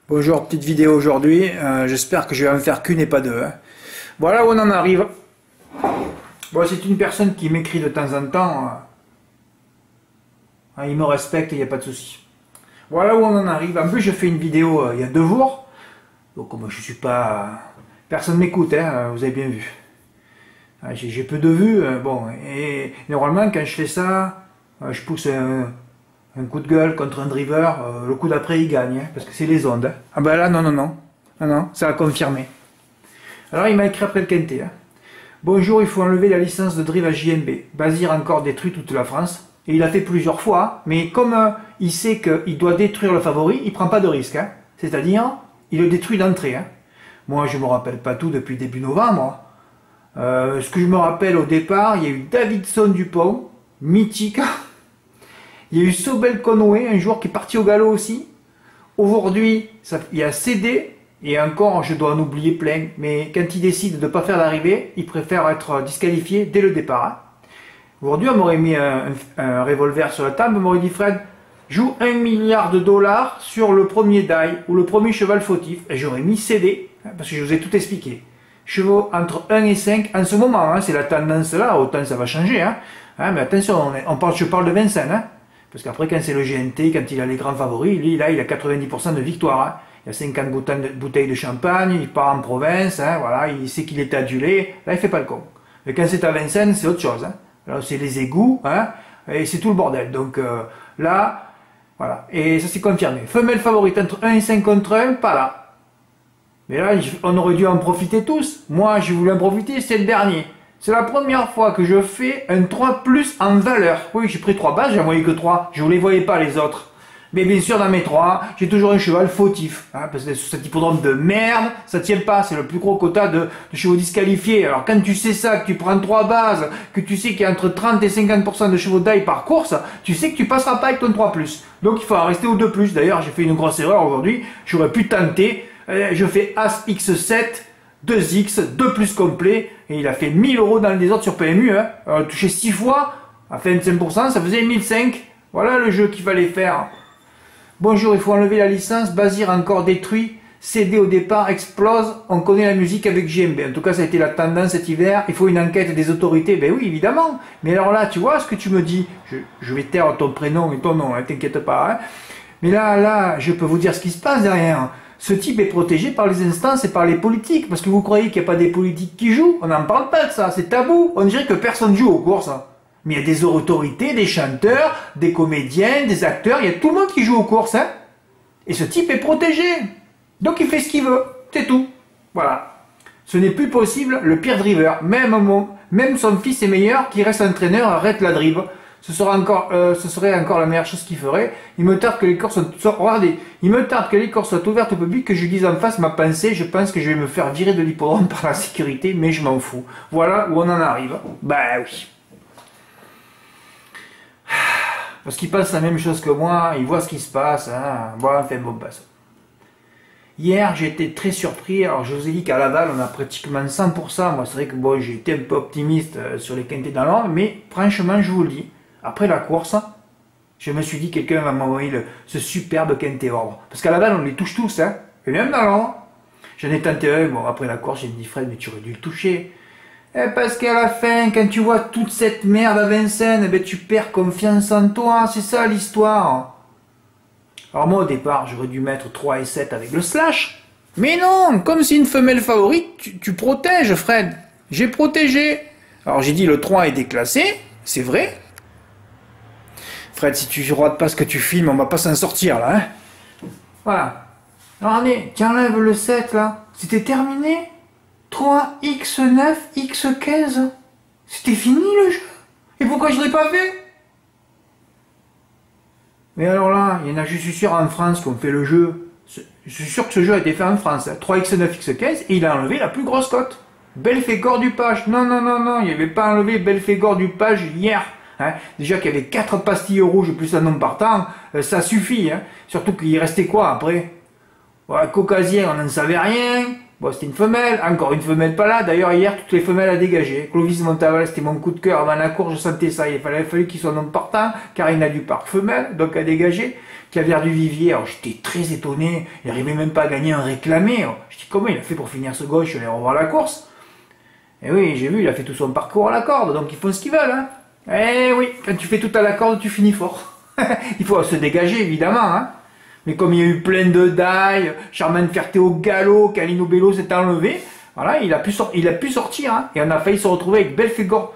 Bonjour, petite vidéo aujourd'hui, j'espère que je vais en faire qu'une et pas deux. Voilà où on en arrive. Bon, c'est une personne qui m'écrit de temps en temps. Il me respecte, il n'y a pas de souci. Voilà où on en arrive. En plus, je fais une vidéo il y a 2 jours. Donc, moi, je suis pas... Personne m'écoute, vous avez bien vu. J'ai peu de vues. Bon, et normalement, quand je fais ça, je pousse un coup de gueule contre un driver, le coup d'après il gagne, parce que c'est les ondes. Ah ben là, non, ça a confirmé. Alors il m'a écrit après le quintet. Bonjour, il faut enlever la licence de drive à JMB. Bazir encore détruit toute la France. Et il a fait plusieurs fois, mais comme il sait qu'il doit détruire le favori, il prend pas de risque. C'est-à-dire, il le détruit d'entrée. Moi, je me rappelle pas tout depuis début novembre. Ce que je me rappelle au départ, il y a eu Davidson Dupont, mythique. Il y a eu Sobel Conway, un joueur qui est parti au galop aussi. Aujourd'hui, il y a CD, et encore, je dois en oublier plein. Mais quand il décide de ne pas faire l'arrivée, il préfère être disqualifié dès le départ. Aujourd'hui, on m'aurait mis un revolver sur la table, on m'aurait dit Fred, joue 1 milliard de dollars sur le premier die ou le premier cheval fautif. Et j'aurais mis CD, parce que je vous ai tout expliqué. Chevaux entre 1 et 5 en ce moment, c'est la tendance là, autant ça va changer. Mais attention, je parle de Vincennes. Parce qu'après, quand c'est le GNT, quand il a les grands favoris, lui, là, il a 90% de victoire. Il a 50 bouteilles de champagne, il part en province, voilà, il sait qu'il est adulé. Là, il fait pas le con. Mais quand c'est à Vincennes, c'est autre chose. Là, c'est les égouts, et c'est tout le bordel. Donc là, voilà. Et ça, c'est confirmé. Femelle favorite entre 1 et 5 contre 1, pas là. Mais là, on aurait dû en profiter tous. Moi, j'ai voulu en profiter, c'est le dernier. C'est la première fois que je fais un 3 plus en valeur. Oui, j'ai pris 3 bases, j'en voyais que 3. Je ne les voyais pas les autres. Mais bien sûr, dans mes 3, j'ai toujours un cheval fautif. Parce que cet hippodrome de merde, ça tient pas. C'est le plus gros quota de chevaux disqualifiés. Alors quand tu sais ça, que tu prends 3 bases, que tu sais qu'il y a entre 30 et 50% de chevaux d'ail par course, tu sais que tu passeras pas avec ton 3 plus. Donc il faut en rester au 2 plus. D'ailleurs, j'ai fait une grosse erreur aujourd'hui. J'aurais pu tenter. Je fais As X7. 2X, 2 plus complet, et il a fait 1000 € dans le désordre sur PMU, touché 6 fois, à fait 25%, ça faisait 1005, voilà le jeu qu'il fallait faire. Bonjour, il faut enlever la licence, Bazir encore détruit, CD au départ, explose, on connaît la musique avec JMB, en tout cas ça a été la tendance cet hiver, il faut une enquête des autorités, ben oui évidemment, mais alors là tu vois ce que tu me dis, je vais taire ton prénom et ton nom, t'inquiète pas, mais là, je peux vous dire ce qui se passe derrière. Ce type est protégé par les instances et par les politiques. Parce que vous croyez qu'il n'y a pas des politiques qui jouent? On n'en parle pas de ça, c'est tabou. On dirait que personne joue aux courses. Mais il y a des autorités, des chanteurs, des comédiens, des acteurs, il y a tout le monde qui joue aux courses. Et ce type est protégé. Donc il fait ce qu'il veut, c'est tout. Voilà. Ce n'est plus possible, le pire driver. Même son fils est meilleur, qui reste entraîneur, arrête la drive. Ce serait encore la meilleure chose qu'il ferait. Il me tarde que les courses soient ouvertes au public, que je dise en face ma pensée. Je pense que je vais me faire virer de l'hippodrome par la sécurité, mais je m'en fous. Voilà où on en arrive. Bah oui. Parce qu'il pense la même chose que moi, il voit ce qui se passe. Voilà, enfin bon, passe. Hier, j'ai été très surpris. Alors, je vous ai dit qu'à Laval, on a pratiquement 100%. Moi, c'est vrai que bon, j'ai été un peu optimiste sur les quintets dans l'ordre, mais franchement, je vous le dis. Après la course, je me suis dit quelqu'un va m'envoyer ce superbe quintet ordre. Parce qu'à la balle, on les touche tous, et même dans l'ordre. J'en ai tenté un, bon, après la course, j'ai dit Fred, mais tu aurais dû le toucher. Parce qu'à la fin, quand tu vois toute cette merde à Vincennes, tu perds confiance en toi, c'est ça l'histoire. Alors moi, au départ, j'aurais dû mettre 3 et 7 avec le slash. Mais non, comme c'est une femelle favorite, tu protèges, Fred. J'ai protégé. Alors j'ai dit le 3 est déclassé, c'est vrai. Fred, si tu ne rates pas ce que tu filmes, on va pas s'en sortir là. Voilà. Alors allez, tu enlèves le 7 là. C'était terminé. 3x9, x15. C'était fini le jeu. Et pourquoi je ne l'ai pas fait? Mais alors là, il y en a, je suis sûr, en France qui ont fait le jeu. Je suis sûr que ce jeu a été fait en France. 3x9, x15, et il a enlevé la plus grosse cote. Belphégor du Page. Non, il n'avait pas enlevé Belphégor du Page hier. Déjà qu'il y avait 4 pastilles rouges plus un nombre partant, ça suffit. Surtout qu'il restait quoi après? Caucasien, on n'en savait rien. Bon, c'était une femelle, encore une femelle pas là. D'ailleurs, hier, toutes les femelles à dégager. Clovis Montaval, c'était mon coup de cœur avant la course, je sentais ça. Il fallu qu'il soit non partant, car il a du parc femelle, donc à dégager. Caviar du Vivier, alors j'étais très étonné. Il n'arrivait même pas à gagner un réclamé. Alors, je dis, comment il a fait pour finir ce gauche? Je vais aller revoir la course. Et oui, j'ai vu, il a fait tout son parcours à la corde, donc ils font ce qu'ils veulent, hein. Eh oui, quand tu fais tout à la corde, tu finis fort. Il faut se dégager, évidemment, hein. Mais comme il y a eu plein de dailles, Charmaine Ferté au galop, Calino Bello s'est enlevé, voilà, il a pu sortir, hein. Et on a failli se retrouver avec Belphégor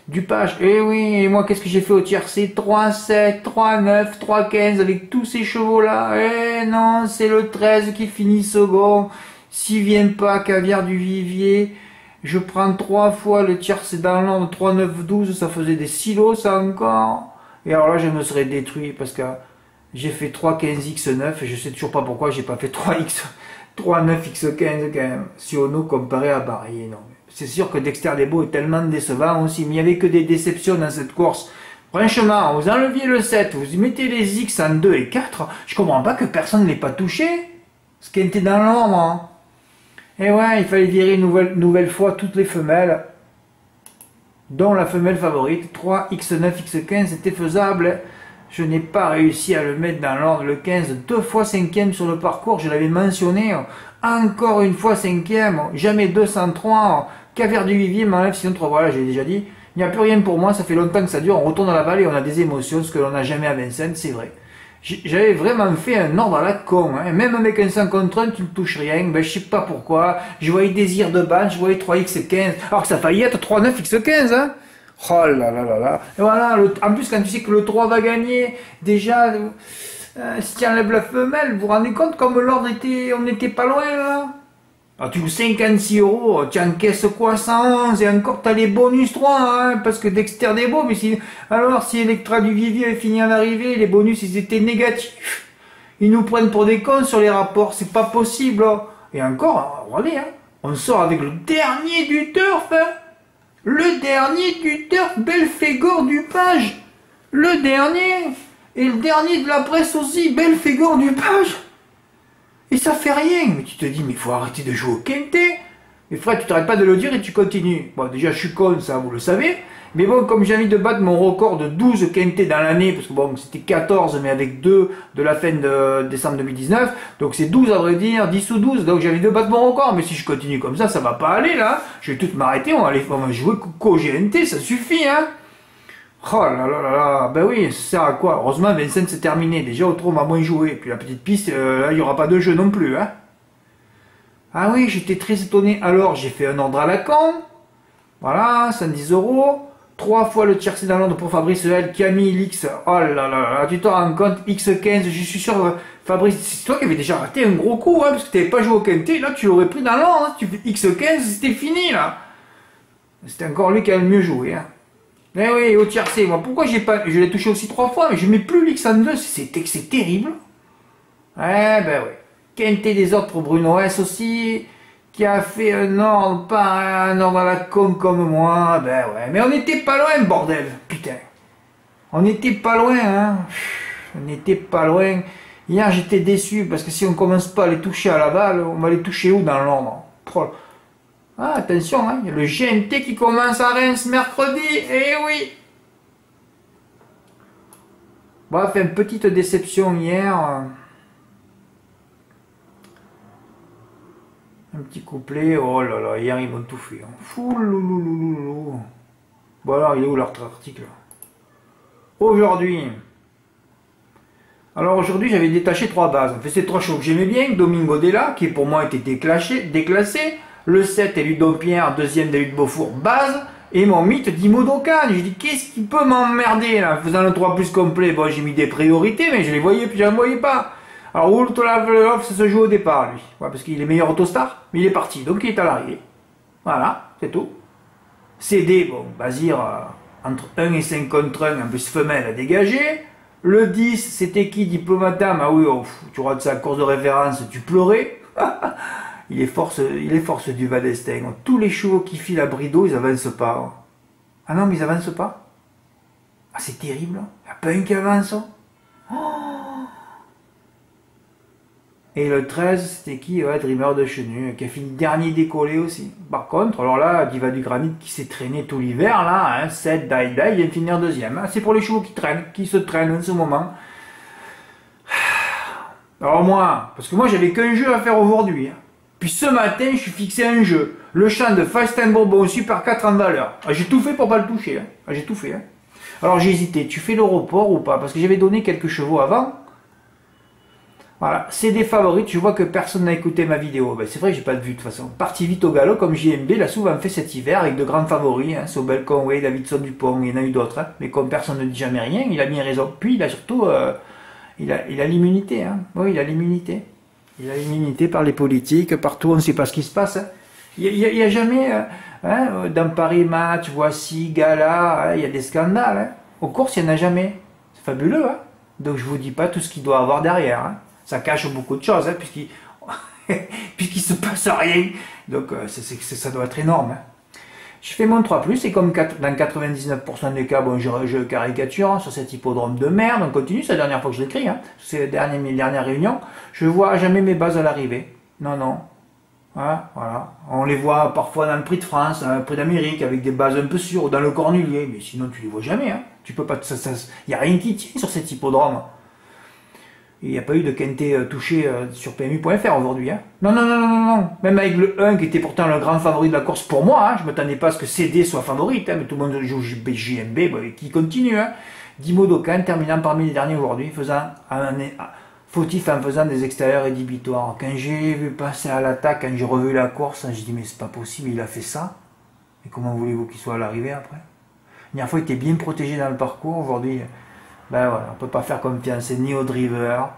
du Page. Eh oui, et moi, qu'est-ce que j'ai fait au tiercé? 3-7, 3-9, 3-15, avec tous ces chevaux-là. Eh non, c'est le 13 qui finit second. S'il vient pas, Caviar du Vivier, je prends 3 fois le tiercé dans l'ordre, 3-9-12, ça faisait des silos, ça encore. Et alors là, je me serais détruit, parce que j'ai fait 3-15-X9, et je sais toujours pas pourquoi j'ai pas fait 3-9-X15 quand même. Siono comparé à Barrier, non. C'est sûr que Dexter Desbeaux est tellement décevant aussi, mais il n'y avait que des déceptions dans cette course. Franchement, vous enleviez le 7, vous y mettez les X en 2 et 4, je comprends pas que personne ne l'ait pas touché. Ce qui était dans l'ombre, hein. Et ouais, il fallait virer une nouvelle fois toutes les femelles, dont la femelle favorite, 3X9, X15, c'était faisable. Je n'ai pas réussi à le mettre dans l'ordre, le 15, 2 fois 5e sur le parcours, je l'avais mentionné, encore une fois 5e, jamais 203, Caviar du Vivier m'enlève sinon 3, voilà, j'ai déjà dit, il n'y a plus rien pour moi, ça fait longtemps que ça dure, on retourne dans la vallée, on a des émotions, ce que l'on n'a jamais à Vincennes, c'est vrai. J'avais vraiment fait un ordre à la con, hein. Même avec un 100 contre 1, tu ne touches rien, ben je sais pas pourquoi, je voyais Désir de Ban, je voyais 3X15, alors que ça faillit être 3-9X15, hein. Oh là là là là. Et voilà, en plus quand tu sais que le 3 va gagner, déjà, si tu enlèves la femelle, vous vous rendez compte comme l'ordre était, on n'était pas loin là. Alors tu joues 56 €, tu encaisses quoi 111 et encore t'as les bonus 3, hein, parce que Dexter Desbeaux, mais si, alors si Electra du Vivier avait fini à l'arrivée, les bonus ils étaient négatifs. Ils nous prennent pour des cons sur les rapports, c'est pas possible. Hein. Et encore, regardez, hein, on sort avec le dernier du turf, hein. Le dernier du turf, Belphégor du Page. Le dernier. Et le dernier de la presse aussi, Belphégor du Page. Et ça fait rien. Mais tu te dis, mais il faut arrêter de jouer au quintet. Mais frère, tu t'arrêtes pas de le dire et tu continues. Bon, déjà, je suis con, ça, vous le savez. Mais bon, comme j'ai envie de battre mon record de 12 quintés dans l'année, parce que bon, c'était 14, mais avec 2 de la fin de décembre 2019, donc c'est 12 à vrai dire, 10 ou 12, donc j'ai envie de battre mon record, mais si je continue comme ça va pas aller, là. Je vais tout m'arrêter, on va jouer qu'au GNT, ça suffit, hein. Oh là là là là, ben oui, ça sert à quoi? Heureusement, Vincennes c'est terminé, déjà, au trot on va moins jouer, puis la petite piste, là, il n'y aura pas de jeu non plus, hein. Ah oui, j'étais très étonné, alors j'ai fait un ordre à la con, voilà, 110 €. 3 fois le tiercé dans l'ordre pour Fabrice L, Camille X, oh là là là, tu te rends compte, X15, je suis sûr, Fabrice, c'est toi qui avais déjà raté un gros coup, hein, parce que tu n'avais pas joué au quintet, là tu l'aurais pris dans l'ordre, hein, tu fais X15, c'était fini là. C'était encore lui qui a le mieux joué, hein. Eh oui, au tiercé, moi, pourquoi je l'ai touché aussi 3 fois, mais je mets plus l'X en 2, c'est terrible. Eh ben oui, quintet des ordres pour Bruno S aussi, qui a fait un ordre, pas un ordre à la con comme moi, ben ouais, mais on n'était pas loin, bordel, putain. On n'était pas loin, hein. On n'était pas loin. Hier, j'étais déçu, parce que si on commence pas à les toucher à la balle, on va les toucher où dans l'ordre? Ah, attention, hein, il y a le GNT qui commence à Reims mercredi, eh oui. Bref, une petite déception hier. Un petit couplet, oh là là, hier ils m'ont tout fait. Hein. Fou louloulouloulou. Bon alors, il est où l'autre article? Aujourd'hui. Alors aujourd'hui, j'avais détaché 3 bases. En fait, c'est 3 chevaux que j'aimais bien. Domingo Della, qui pour moi était déclassé. Le 7 et Ludompierre, deuxième de Luc Beaufour, base. Et mon mythe Dimo Dokan. J'ai dit, qu'est-ce qui peut m'emmerder là, en faisant le 3 plus complet? Bon, j'ai mis des priorités, mais je les voyais, puis je ne les voyais pas. Alors, Ultra ça se joue au départ, lui. Ouais, parce qu'il est meilleur autostar, mais il est parti, donc il est à l'arrivée. Voilà, c'est tout. CD, bon, Bazir, entre 1 et 5 contre 1, en plus femelle à dégager. Le 10, c'était qui, Diplomatam? Ah oui, oh, tu rates sa course de référence, tu pleurais. il est force du Vadestin. Tous les chevaux qui filent à Brideau, ils avancent pas. Ah non, mais ils avancent pas. Ah, c'est terrible. Il n'y a pas un qui avance. Oh. Et le 13, c'était qui? Ouais, Dreamer de Chenu, qui a fini dernier décollé aussi. Par contre, alors là, Diva du Granit qui s'est traîné tout l'hiver, là, hein, 7, die, il vient de finir deuxième. Hein. C'est pour les chevaux qui traînent, qui se traînent en ce moment. Alors moi, parce que moi j'avais qu'un jeu à faire aujourd'hui. Hein. Puis ce matin, je suis fixé à un jeu. Le champ de Fast and Bourbon Super 4 en valeur. Ah, j'ai tout fait pour pas le toucher. Hein. Ah, j'ai tout fait. Hein. Alors j'ai hésité, tu fais le report ou pas? Parce que j'avais donné quelques chevaux avant. Voilà, c'est des favoris, tu vois que personne n'a écouté ma vidéo. Ben, c'est vrai que j'ai pas de vue de toute façon. Parti vite au galop comme JMB l'a souvent fait cet hiver avec de grands favoris. Hein. Sobel Conway, Davidson Dupont, il y en a eu d'autres. Hein. Mais comme personne ne dit jamais rien, il a bien raison. Puis il a surtout, il a l'immunité. Hein. Oui, il a l'immunité. Il a l'immunité par les politiques, partout on ne sait pas ce qui se passe. Hein. Il y a jamais, hein, dans Paris Match, Voici, Gala, hein, il y a des scandales. Hein. Aux courses, il n'y en a jamais. C'est fabuleux. Hein. Donc je vous dis pas tout ce qu'il doit avoir derrière. Hein. Ça cache beaucoup de choses, hein, puisqu'il se passe rien. Donc ça doit être énorme. Hein. Je fais mon 3+, et comme dans 99% des cas, bon, je caricature hein, sur cet hippodrome de merde, on continue, c'est la dernière fois que je l'écris, hein, c'est mes dernières réunions, je vois jamais mes bases à l'arrivée. Non, non. Hein, voilà. On les voit parfois dans le Prix de France, dans le Prix d'Amérique, avec des bases un peu sûres, ou dans le Cornulier, mais sinon tu les vois jamais. Hein. Tu peux pas, y a rien qui tient sur cet hippodrome. Il n'y a pas eu de quintet touché sur PMU.fr aujourd'hui. Hein. Non, non, non, non, non. Même avec le 1 qui était pourtant le grand favori de la course pour moi, hein, je ne m'attendais pas à ce que CD soit favorite, hein, mais tout le monde joue JMB, bah, qui continue. Hein. Dimo Dokan terminant parmi les derniers aujourd'hui, fautif en faisant des extérieurs rédhibitoires. Quand j'ai vu passer à l'attaque, quand j'ai revu la course, j'ai dit mais c'est pas possible, il a fait ça. Et comment voulez-vous qu'il soit à l'arrivée après? La dernière fois il était bien protégé dans le parcours, aujourd'hui... Ben voilà, on ne peut pas faire confiance ni au driver,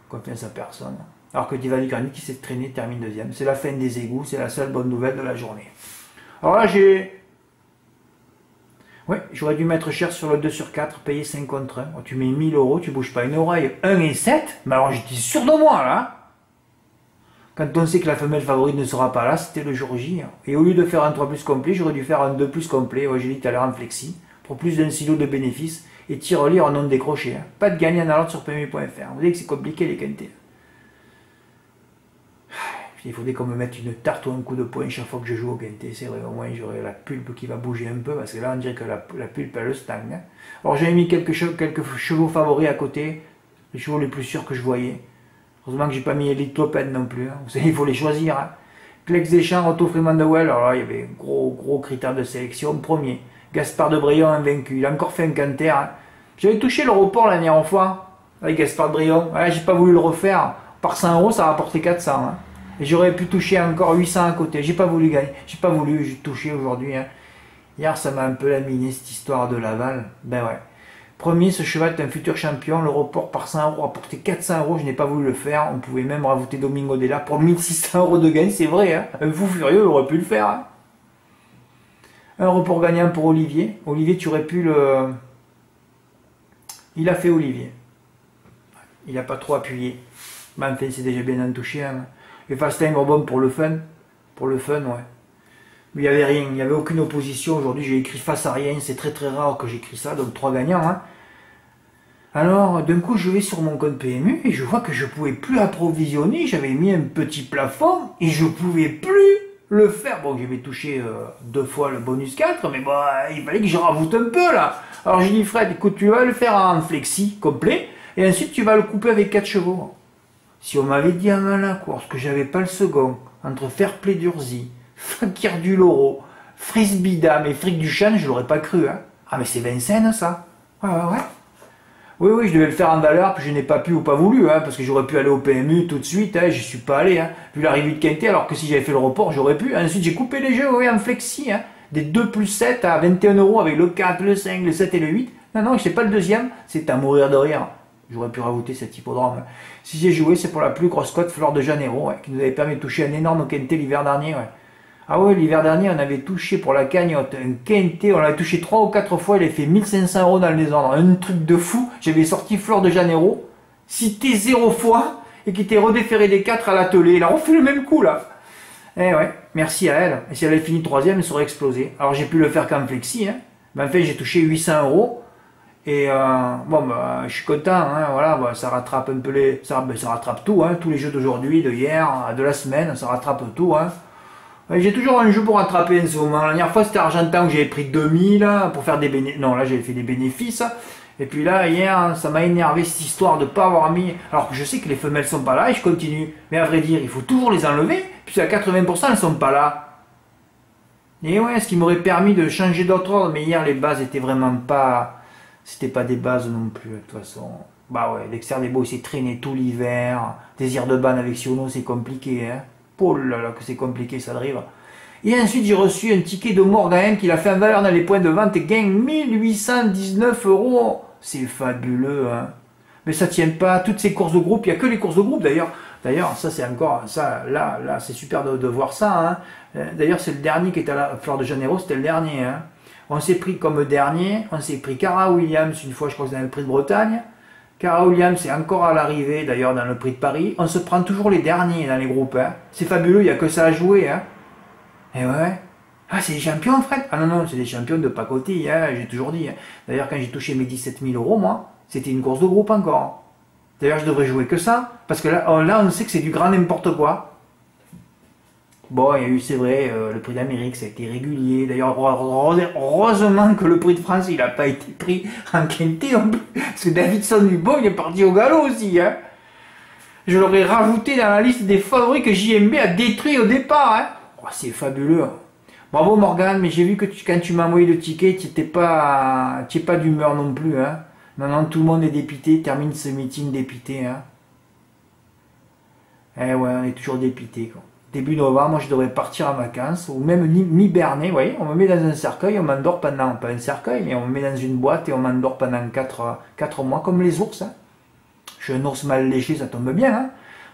confiance à personne. Alors que Diva du Granit qui s'est traîné termine deuxième. C'est la fin des égouts, c'est la seule bonne nouvelle de la journée. Alors là j'aurais dû mettre cher sur le 2/4, payer 5 contre 1. Tu mets 1000 €, tu bouges pas une oreille, 1 et 7. Mais alors j'étais sûr de moi là. Quand on sait que la femelle favorite ne sera pas là, c'était le jour J. Et au lieu de faire un 3+ complet, j'aurais dû faire un 2+ complet. Ouais, j'ai dit tout à l'heure en flexi. Pour plus d'un silo de bénéfices, et tirelire en non décroché. Hein. Pas de gagnant à l'ordre sur PMU.fr. Vous voyez que c'est compliqué les quintés. Il faudrait qu'on me mette une tarte ou un coup de poing chaque fois que je joue au quintet. C'est vrai, au moins j'aurai la pulpe qui va bouger un peu, parce que là on dirait que la pulpe elle stagne. Hein. Alors j'avais mis quelques chevaux favoris à côté, les chevaux les plus sûrs que je voyais. Heureusement que j'ai pas mis Elite Toped non plus. Hein. Vous savez, il faut les choisir. Hein. Clex Deschamps, Otto Freeman de Well, alors là il y avait gros critères de sélection. Premier. Gaspard de Brion invaincu, il a encore fait un canter. Hein. J'avais touché le report la dernière fois avec Gaspard de Brion. Ouais, j'ai pas voulu le refaire. Par 100 €, ça a rapporté 400. Hein. Et j'aurais pu toucher encore 800 à côté. J'ai pas voulu gagner. J'ai pas voulu toucher aujourd'hui. Hein. Hier, ça m'a un peu laminé cette histoire de Laval. Ben ouais. Premier, ce cheval est un futur champion. Le report par 100 € a rapporté 400 €. Je n'ai pas voulu le faire. On pouvait même rajouter Domingo Della pour 1600 € de gain. C'est vrai. Hein. Un fou furieux aurait pu le faire. Hein. Un report gagnant pour Olivier. Olivier, tu aurais pu le... Il a fait Olivier. Il n'a pas trop appuyé. Mais enfin, c'est déjà bien en touché. Hein. Et Fast Time Bourbon pour le fun. Pour le fun, ouais. Mais il n'y avait rien. Il n'y avait aucune opposition. Aujourd'hui, j'ai écrit face à rien. C'est très rare que j'écris ça. Donc 3 gagnants. Hein. Alors, d'un coup, je vais sur mon compte PMU et je vois que je ne pouvais plus approvisionner. J'avais mis un petit plafond et je ne pouvais plus le faire. Bon, j'avais touché 2 fois le bonus 4, mais bon, il fallait que je rajoute un peu là. Alors j'ai dit Fred, écoute, tu vas le faire en flexi complet, et ensuite tu vas le couper avec 4 chevaux. Si on m'avait dit avant la course que j'avais pas le second, entre Fairplay d'Urzy, Fakir du Loro, Frisbee Dame et Fric du Chan, je l'aurais pas cru. Hein. Ah mais c'est Vincennes ça. Ouais. Oui, je devais le faire en valeur, puis je n'ai pas pu ou pas voulu, hein, parce que j'aurais pu aller au PMU tout de suite, hein, j'y suis pas allé, hein, vu l'arrivée de quintet, alors que si j'avais fait le report, j'aurais pu. Ensuite, j'ai coupé les jeux, oui, en flexi, hein, des 2+7 à 21 € avec le 4, le 5, le 7 et le 8. Non, c'est pas le deuxième, c'est à mourir de rire. J'aurais pu rajouter cet hippodrome. Si j'ai joué, c'est pour la plus grosse cote Fleur de Janeiro, ouais, qui nous avait permis de toucher un énorme quintet l'hiver dernier, ouais. Ah ouais, l'hiver dernier, on avait touché pour la cagnotte un quintet, on l'avait touché 3 ou 4 fois, il a fait 1500 € dans le désordre. Un truc de fou. J'avais sorti Fleur de Janeiro, cité 0 fois, et qui était redéféré des 4 à l'atelier. Il a refait le même coup, là. Eh ouais, merci à elle. Et si elle avait fini 3e, elle serait explosée. Alors j'ai pu le faire qu'en flexi, hein. Mais en fait, j'ai touché 800 €. Et bon, bah, je suis content, hein, voilà, bah, ça rattrape un peu ça rattrape tout, hein, tous les jeux d'aujourd'hui, de hier, de la semaine, ça rattrape tout, hein. J'ai toujours un jeu pour rattraper en ce moment. La dernière fois, c'était Argentin que j'avais pris 2000 pour faire des bénéfices. Non, là, j'avais fait des bénéfices. Et puis là, hier, ça m'a énervé cette histoire de pas avoir mis. Alors que je sais que les femelles sont pas là et je continue. Mais à vrai dire, il faut toujours les enlever, puisque à 80%, elles sont pas là. Et ouais, ce qui m'aurait permis de changer d'autre ordre. Mais hier, les bases étaient vraiment pas. C'était pas des bases non plus, de toute façon. Bah ouais, l'extérieur des beaux, il s'est traîné tout l'hiver. Désir de ban avec Siono, c'est compliqué, hein. Oh là là, que c'est compliqué, ça arrive. Et ensuite, j'ai reçu un ticket de Morgan qu'il a fait en valeur dans les points de vente et gagne 1819 euros. C'est fabuleux, hein. Mais ça tient pas. Toutes ces courses de groupe, il n'y a que les courses de groupe d'ailleurs. D'ailleurs, ça c'est encore, ça, là, c'est super de voir ça, hein. D'ailleurs, c'est le dernier qui était à la Fleur de Janeiro, c'était le dernier, hein. On s'est pris comme dernier, on s'est pris Cara Williams une fois, je crois que c'est dans le prix de Bretagne. Cara Williams est encore à l'arrivée, d'ailleurs, dans le prix de Paris. On se prend toujours les derniers dans les groupes, hein. C'est fabuleux, il n'y a que ça à jouer, hein. Et ouais. Ah, c'est des champions, Fred? Ah non, non, c'est des champions de pacotille, hein, j'ai toujours dit, hein. D'ailleurs, quand j'ai touché mes 17 000 euros, moi, c'était une course de groupe encore. D'ailleurs, je devrais jouer que ça, parce que là, on sait que c'est du grand n'importe quoi. Bon, il y a eu, c'est vrai, le prix d'Amérique, ça a été régulier. D'ailleurs, heureusement que le prix de France, il n'a pas été pris en quinté, parce que Davidson Dubon, il est parti au galop aussi, hein. Je l'aurais rajouté dans la liste des favoris que JMB a détruit au départ, hein. Oh, c'est fabuleux. Bravo Morgane, mais j'ai vu que quand tu m'as envoyé le ticket, tu n'es pas d'humeur non plus, hein. Maintenant, tout le monde est dépité, termine ce meeting dépité, hein. Eh ouais, on est toujours dépité, quoi. Début novembre, moi je devrais partir en vacances, ou même m'hiberner, vous voyez, on me met dans un cercueil, on m'endort pendant, pas un cercueil, mais on me met dans une boîte et on m'endort pendant 4 mois, comme les ours, hein. Je suis un ours mal léché, ça tombe bien, hein.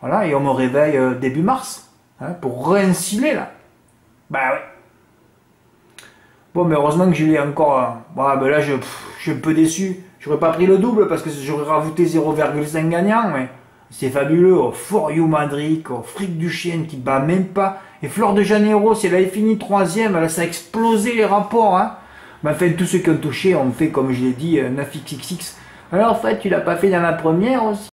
Voilà, et on me réveille début mars, hein, pour réinciler, là. Bah ouais. Bon, mais heureusement que je l'ai encore, voilà, ben là, je suis un peu déçu. J'aurais pas pris le double, parce que j'aurais rajouté 0,5 gagnant, mais... C'est fabuleux, oh, For You Madrid, oh, Fric du Chien qui bat même pas. Et Fleur de Janeiro, si elle avait fini 3e, là, ça a explosé les rapports, hein. Mais enfin, tous ceux qui ont touché ont fait, comme je l'ai dit, 9xxx. Alors en fait, tu l'as pas fait dans la première aussi.